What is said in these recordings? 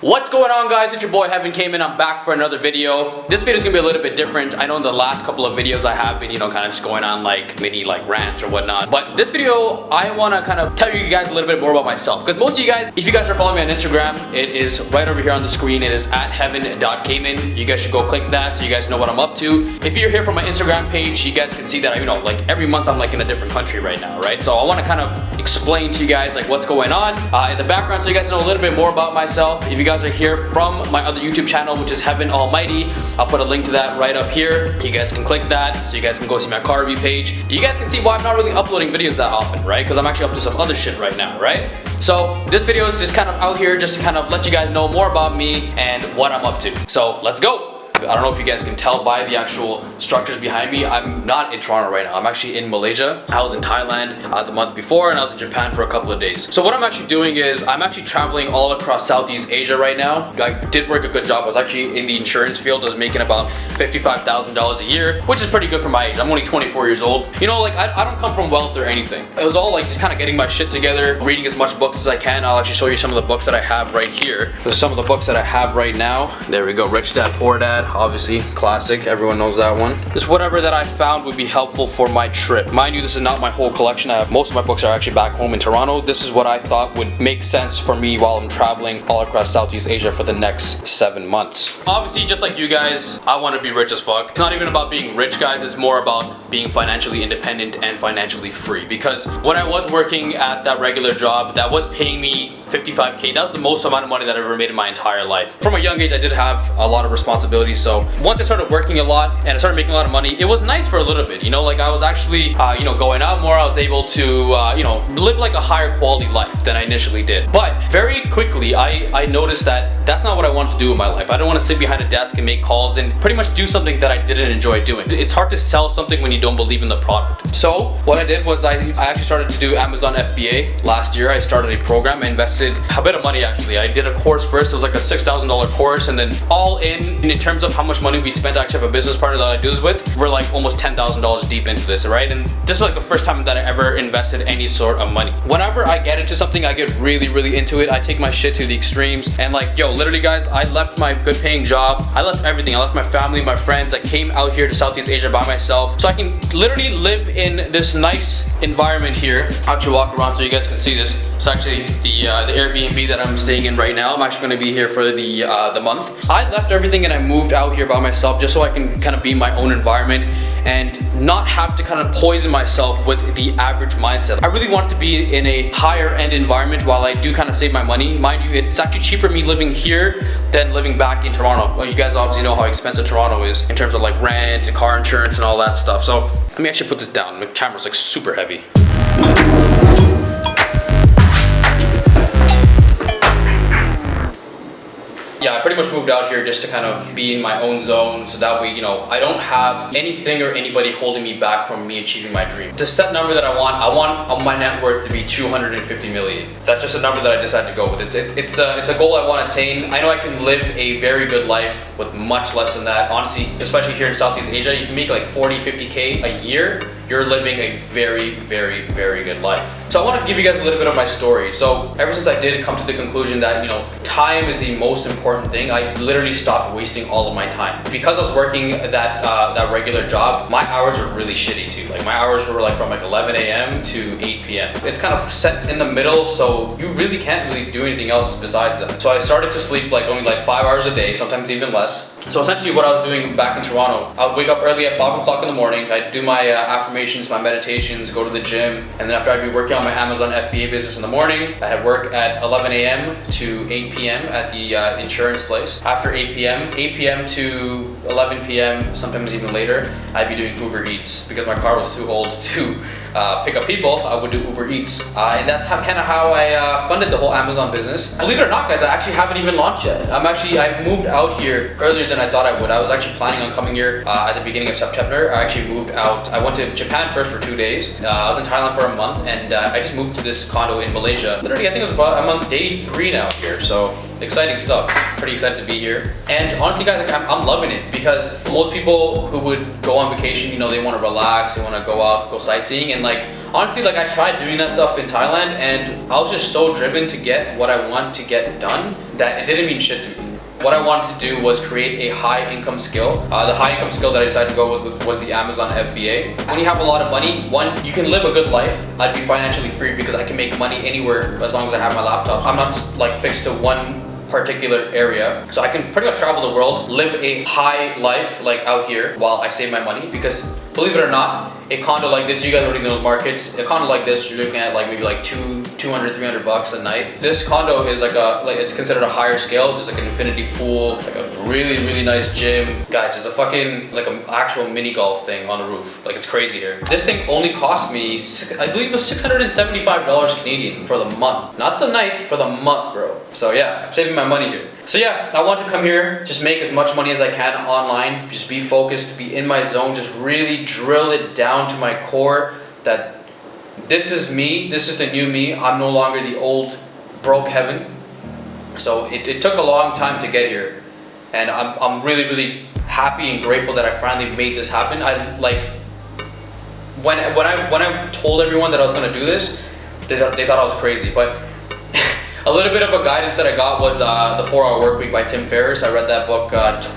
What's going on, guys? It's your boy Heaven came in. I'm back for another video. This video is gonna be a little bit different. I know in the last couple of videos I have been, kind of just going on like mini rants or whatnot. But this video, I wanna kind of tell you guys a little bit more about myself. Because most of you guys, if you guys are following me on Instagram, it is right over here on the screen. It is at heaven.cayman. You guys should go click that so you guys know what I'm up to. If you're here from my Instagram page, you guys can see that like every month I'm like in a different country right now, right? So I wanna kind of explain to you guys like what's going on in the background so you guys know a little bit more about myself. If you guys are here from my other YouTube channel, which is Heaven Almighty, I'll put a link to that right up here. You guys can click that so you guys can go see my car review page. You guys can see why I'm not really uploading videos that often, right? Because I'm actually up to some other shit right now, right? So this video is just kind of out here just to kind of let you guys know more about me and what I'm up to. So let's go. I don't know if you guys can tell by the actual structures behind me. I'm not in Toronto right now. I'm actually in Malaysia. I was in Thailand the month before, and I was in Japan for a couple of days. So what I'm actually doing is I'm actually traveling all across Southeast Asia right now. I did work a good job. I was actually in the insurance field. I was making about $55,000 a year, which is pretty good for my age. I'm only 24 years old. I don't come from wealth or anything. It was all like just kind of getting my shit together, reading as much books as I can. I'll actually show you some of the books that I have right here. There's some of the books that I have right now. There we go. Rich Dad, Poor Dad. Obviously, classic. Everyone knows that one. Just whatever that I found would be helpful for my trip. Mind you, this is not my whole collection. Most of my books are actually back home in Toronto. This is what I thought would make sense for me while I'm traveling all across Southeast Asia for the next 7 months. Obviously, just like you guys, I want to be rich as fuck. It's not even about being rich, guys. It's more about being financially independent and financially free. Because when I was working at that regular job that was paying me $55K, that's the most amount of money that I've ever made in my entire life. From a young age, I did have a lot of responsibilities. So once I started working a lot and I started making a lot of money, it was nice for a little bit. I was actually, going out more. I was able to, live like a higher quality life than I initially did. But very quickly, I noticed that that's not what I wanted to do in my life. I don't want to sit behind a desk and make calls and pretty much do something that I didn't enjoy doing. It's hard to sell something when you don't believe in the product. So what I did was I actually started to do Amazon FBA last year. I started a program. I invested a bit of money actually. I did a course first. It was like a $6,000 course, and then all in terms of how much money we spent, I actually have a business partner that I do this with. We're like almost $10,000 deep into this, right? And this is like the first time that I ever invested any sort of money. Whenever I get into something, I get really, really into it. I take my shit to the extremes, and literally guys, I left my good paying job. I left everything. I left my family, my friends. I came out here to Southeast Asia by myself so I can literally live in this nice environment here. I'll actually walk around so you guys can see this. It's actually the Airbnb that I'm staying in right now. I'm actually going to be here for the month. I left everything and I moved out here by myself just so I can kind of be in my own environment and not have to kind of poison myself with the average mindset. I really want to be in a higher end environment while I do kind of save my money. Mind you, it's actually cheaper me living here than living back in Toronto. Well, you guys obviously know how expensive Toronto is in terms of like rent and car insurance and all that stuff. So let me actually put this down. The camera's like super heavy. Yeah, I pretty much moved out here just to kind of be in my own zone so that way, I don't have anything or anybody holding me back from me achieving my dream. The set number that I want my net worth to be 250 million. That's just a number that I decided to go with. It's a goal I want to attain. I know I can live a very good life with much less than that. Honestly, especially here in Southeast Asia, you can make like 40, 50K a year. You're living a very, very, very good life. So I want to give you guys a little bit of my story. So ever since I did come to the conclusion that, time is the most important thing, I literally stopped wasting all of my time. Because I was working that regular job, my hours were really shitty too. Like my hours were like from like 11 a.m. to 8 p.m. It's kind of set in the middle, so you really can't really do anything else besides that. So I started to sleep like only like 5 hours a day, sometimes even less. So essentially what I was doing back in Toronto, I would wake up early at 5 o'clock in the morning. I'd do my affirmations, my meditations, go to the gym. And then after I'd be working on my Amazon FBA business in the morning, I had work at 11 a.m. to 8 p.m. at the insurance place. After 8 p.m. to 11 p.m., sometimes even later, I'd be doing Uber Eats because my car was too old to pick up people. I would do Uber Eats. And that's kind of how I funded the whole Amazon business. Believe it or not, guys, I actually haven't even launched yet. I moved out here earlier than I thought I would. I was actually planning on coming here at the beginning of September. I actually moved out. I went to Japan first for 2 days. I was in Thailand for a month, and I just moved to this condo in Malaysia. Literally, I think I'm on day 3 now here. So exciting stuff. Pretty excited to be here. And honestly guys, like, I'm loving it, because most people who would go on vacation, you know, they want to relax, they want to go out, go sightseeing, and like honestly, like I tried doing that stuff in Thailand and I was just so driven to get what I want to get done that it didn't mean shit to me. What I wanted to do was create a high income skill. The high income skill that I decided to go with was the Amazon FBA. When you have a lot of money, one, you can live a good life. I'd be financially free because I can make money anywhere as long as I have my laptop. I'm not like fixed to one particular area. So I can pretty much travel the world, live a high life like out here while I save my money, because believe it or not, a condo like this, you guys already know those markets, a condo like this, you're looking at like maybe like 200, 300 bucks a night. This condo is like it's considered a higher scale. There's like an infinity pool, like a really, really nice gym. Guys, there's a fucking, like an actual mini golf thing on the roof. Like it's crazy here. This thing only cost me, I believe it was $675 Canadian for the month. Not the night, for the month, bro. So yeah, I'm saving my money here. So yeah, I want to come here, just make as much money as I can online, just be focused, be in my zone, just really drill it down to my core that this is me, this is the new me. I'm no longer the old broke Kevin. So it took a long time to get here, and I'm really, really happy and grateful that I finally made this happen. I like when I told everyone that I was gonna do this, they thought I was crazy, but a little bit of a guidance that I got was the 4-Hour Workweek by Tim Ferriss. I read that book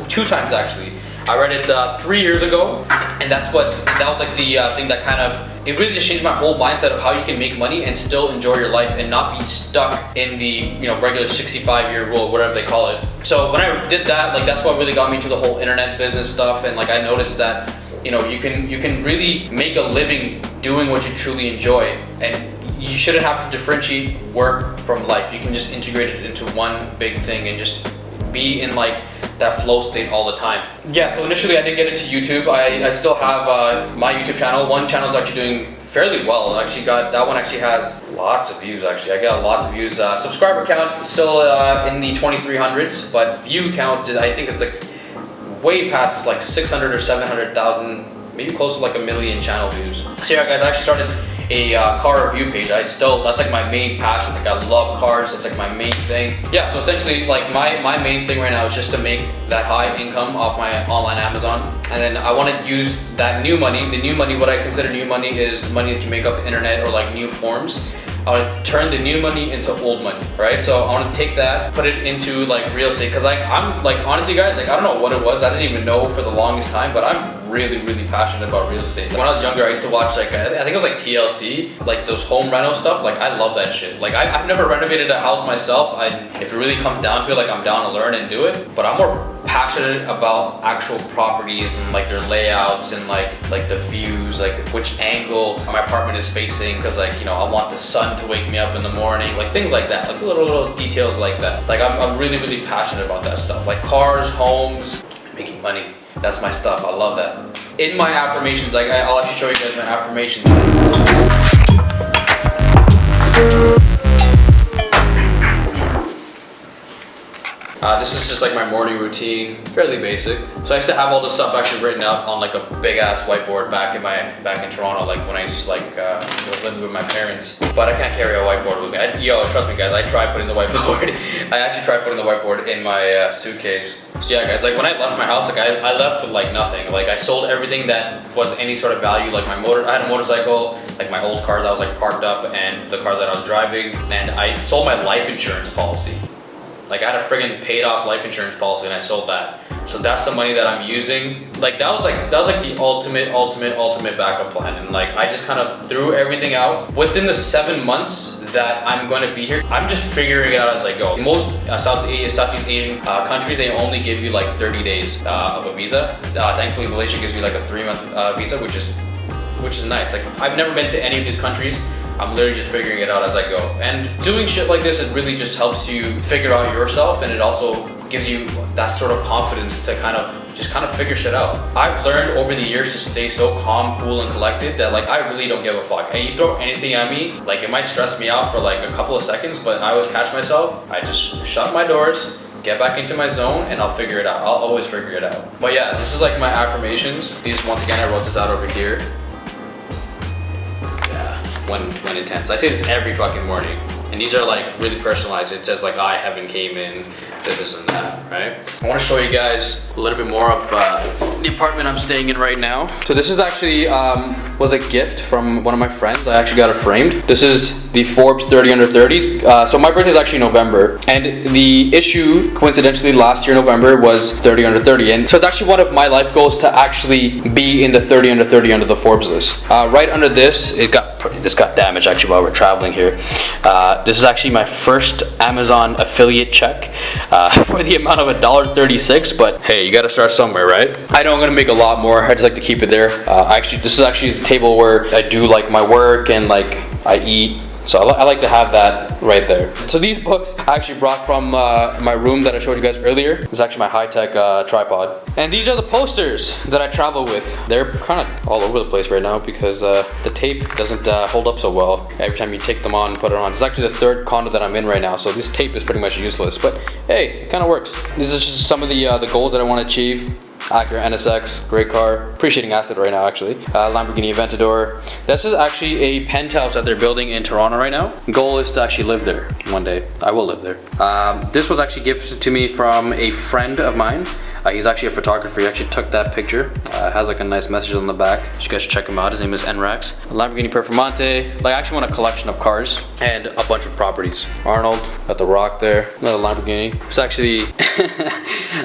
two times actually. I read it 3 years ago, and that was like the thing that kind of, it really just changed my whole mindset of how you can make money and still enjoy your life and not be stuck in the, you know, regular 65-year rule, whatever they call it. So when I did that, like that's what really got me to the whole internet business stuff, and like I noticed that, you know, you can really make a living doing what you truly enjoy, and you shouldn't have to differentiate work from life. You can just integrate it into one big thing and just be in like that flow state all the time. Yeah, so initially I did get into YouTube. I still have my YouTube channel. One channel is actually doing fairly well. That one actually has lots of views actually. I got lots of views. Subscriber count still in the 2300s, but view count, I think it's like way past like 600 or 700,000, maybe close to like 1 million channel views. So yeah guys, I actually started a car review page. That's like my main passion. Like I love cars, that's like my main thing. Yeah, so essentially like my main thing right now is just to make that high income off my online Amazon, and then I want to use that new money. The new money, what I consider new money, is money that you make off the internet or like new forms. I want to turn the new money into old money, right? So I want to take that, put it into like real estate, because like I'm like, honestly guys, like I don't know what it was, I didn't even know for the longest time, but I'm really, really passionate about real estate. When I was younger, I used to watch like, I think it was like TLC, like those home reno stuff. Like I love that shit. Like I've never renovated a house myself. If it really comes down to it, like I'm down to learn and do it, but I'm more passionate about actual properties and like their layouts and like the views, like which angle my apartment is facing, because like, you know, I want the sun to wake me up in the morning, like things like that, like little details like that. Like I'm really, really passionate about that stuff, like cars, homes, making money. That's my stuff. I love that. In my affirmations, like I'll actually show you guys my affirmations. This is just like my morning routine, fairly basic. So I used to have all this stuff actually written out on like a big ass whiteboard back in Toronto, like when I used to like living with my parents. But I can't carry a whiteboard with me. Trust me guys, I tried putting the whiteboard. I actually tried putting the whiteboard in my suitcase. So yeah guys, like when I left my house, like I left with like nothing. Like I sold everything that was any sort of value, like I had a motorcycle, like my old car that was like parked up, and the car that I was driving, and I sold my life insurance policy. Like I had a friggin' paid off life insurance policy and I sold that. So that's the money that I'm using. Like that was like the ultimate backup plan. And like I just kind of threw everything out. Within the 7 months that I'm going to be here, I'm just figuring it out as I go. In most Southeast Asian countries, they only give you like 30 days of a visa. Thankfully, Malaysia gives you like a 3-month visa, which is nice. Like I've never been to any of these countries. I'm literally just figuring it out as I go. And doing shit like this, it really just helps you figure out yourself, and it also gives you that sort of confidence to kind of figure shit out. I've learned over the years to stay so calm, cool, and collected that like I really don't give a fuck. And you throw anything at me, like it might stress me out for like a couple of seconds, but I always catch myself. I just shut my doors, get back into my zone, and I'll figure it out. I'll always figure it out. But yeah, this is like my affirmations. These, once again, I wrote this out over here. When intense. I say this every fucking morning. And these are like really personalized. It says like I haven't came in, this and that, right? I want to show you guys a little bit more of the apartment I'm staying in right now. So this is actually was a gift from one of my friends. I actually got it framed. This is the Forbes 30 Under 30. So my birthday is actually November, and the issue coincidentally last year November was 30 Under 30, and so it's actually one of my life goals to actually be in the 30 Under 30 under the Forbes list. Right under this, this got damaged actually while we're traveling here. This is actually my first Amazon affiliate check for the amount of $1.36, but hey, you gotta start somewhere, right? I know I'm gonna make a lot more. I just like to keep it there. This is actually the table where I do like my work and like I eat. So I like to have that right there. So these books I actually brought from my room that I showed you guys earlier. It's actually my high-tech tripod. And these are the posters that I travel with. They're kind of all over the place right now because the tape doesn't hold up so well every time you take them on and put it on. It's actually the third condo that I'm in right now, so this tape is pretty much useless. But hey, it kind of works. These are just some of the goals that I want to achieve. Acura NSX, great car, appreciating asset right now actually. Lamborghini Aventador. This is actually a penthouse that they're building in Toronto right now. Goal is to actually live there one day. I will live there. This was actually gifted to me from a friend of mine. He's actually a photographer. He actually took that picture. Has like a nice message on the back. So you guys should check him out. His name is Enrax. Lamborghini Performante. Like I actually want a collection of cars and a bunch of properties. Arnold, got the Rock there. Another Lamborghini. It's actually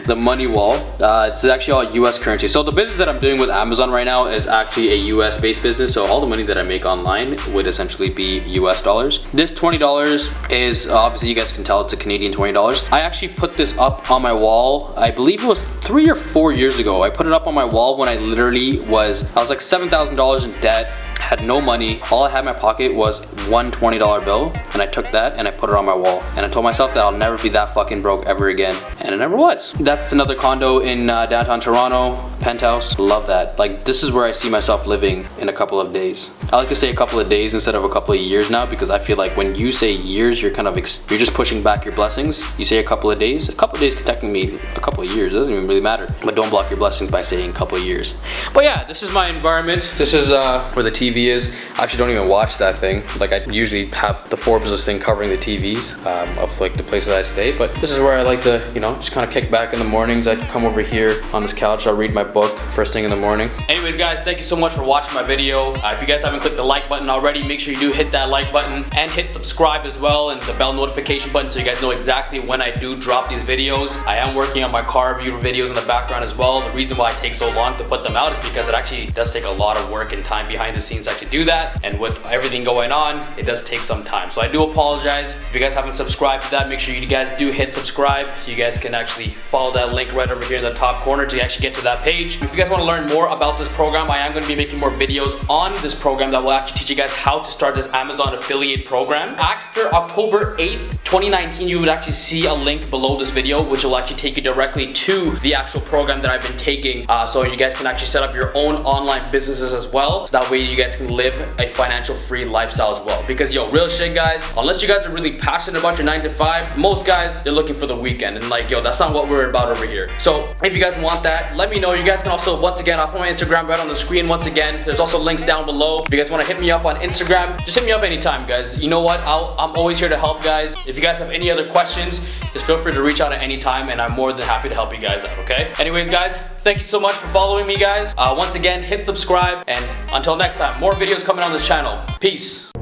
the money wall. It's actually all US currency. So the business that I'm doing with Amazon right now is actually a US based business. So all the money that I make online would essentially be US dollars. This $20 is obviously you guys can tell it's a Canadian $20. I actually put this up on my wall. I believe it was 3 or 4 years ago. I put it up on my wall when I was like $7,000 in debt, had no money. All I had in my pocket was one $20 bill, and I took that and I put it on my wall. And I told myself that I'll never be that fucking broke ever again. And I never was. That's another condo in downtown Toronto, penthouse. Love that. Like this is where I see myself living in a couple of days. I like to say a couple of days instead of a couple of years now, because I feel like when you say years, you're kind of you're just pushing back your blessings. You say a couple of days could technically be a couple of years. It doesn't even really matter. But don't block your blessings by saying a couple of years. But yeah, this is my environment. This is where the TV is. I actually don't even watch that thing. Like I usually have the Forbes list thing covering the TVs of like the places I stay. But this is where I like to, you know, just kind of kick back in the mornings. I come over here on this couch. I'll read my book first thing in the morning. Anyways, guys, thank you so much for watching my video. If you guys haven't clicked the like button already, make sure you do hit that like button and hit subscribe as well, and the bell notification button so you guys know exactly when I do drop these videos. I am working on my car review videos in the background as well. The reason why it takes so long to put them out is because it actually does take a lot of work and time behind the scenes to actually do that, and with everything going on, it does take some time. So I do apologize. If you guys haven't subscribed to that, make sure you guys do hit subscribe so you guys can actually follow that link right over here in the top corner to actually get to that page. If you guys want to learn more about this program, I am going to be making more videos on this program that will actually teach you guys how to start this Amazon affiliate program. After October 8th, 2019, you would actually see a link below this video which will actually take you directly to the actual program that I've been taking, so you guys can actually set up your own online businesses as well, so that way you guys can live a financial free lifestyle as well. Because yo, real shit guys, unless you guys are really passionate about your 9 to 5, most guys, they're looking for the weekend, and like yo, that's not what we're about over here. So if you guys want that, let me know. You guys can also, once again, I'll put my Instagram right on the screen once again. There's also links down below. If you guys want to hit me up on Instagram, just hit me up anytime guys. You know what, I'm always here to help guys. If you guys have any other questions, just feel free to reach out at any time, and I'm more than happy to help you guys out, okay? Anyways guys, thank you so much for following me guys. Once again, hit subscribe, and until next time, more videos coming on this channel. Peace.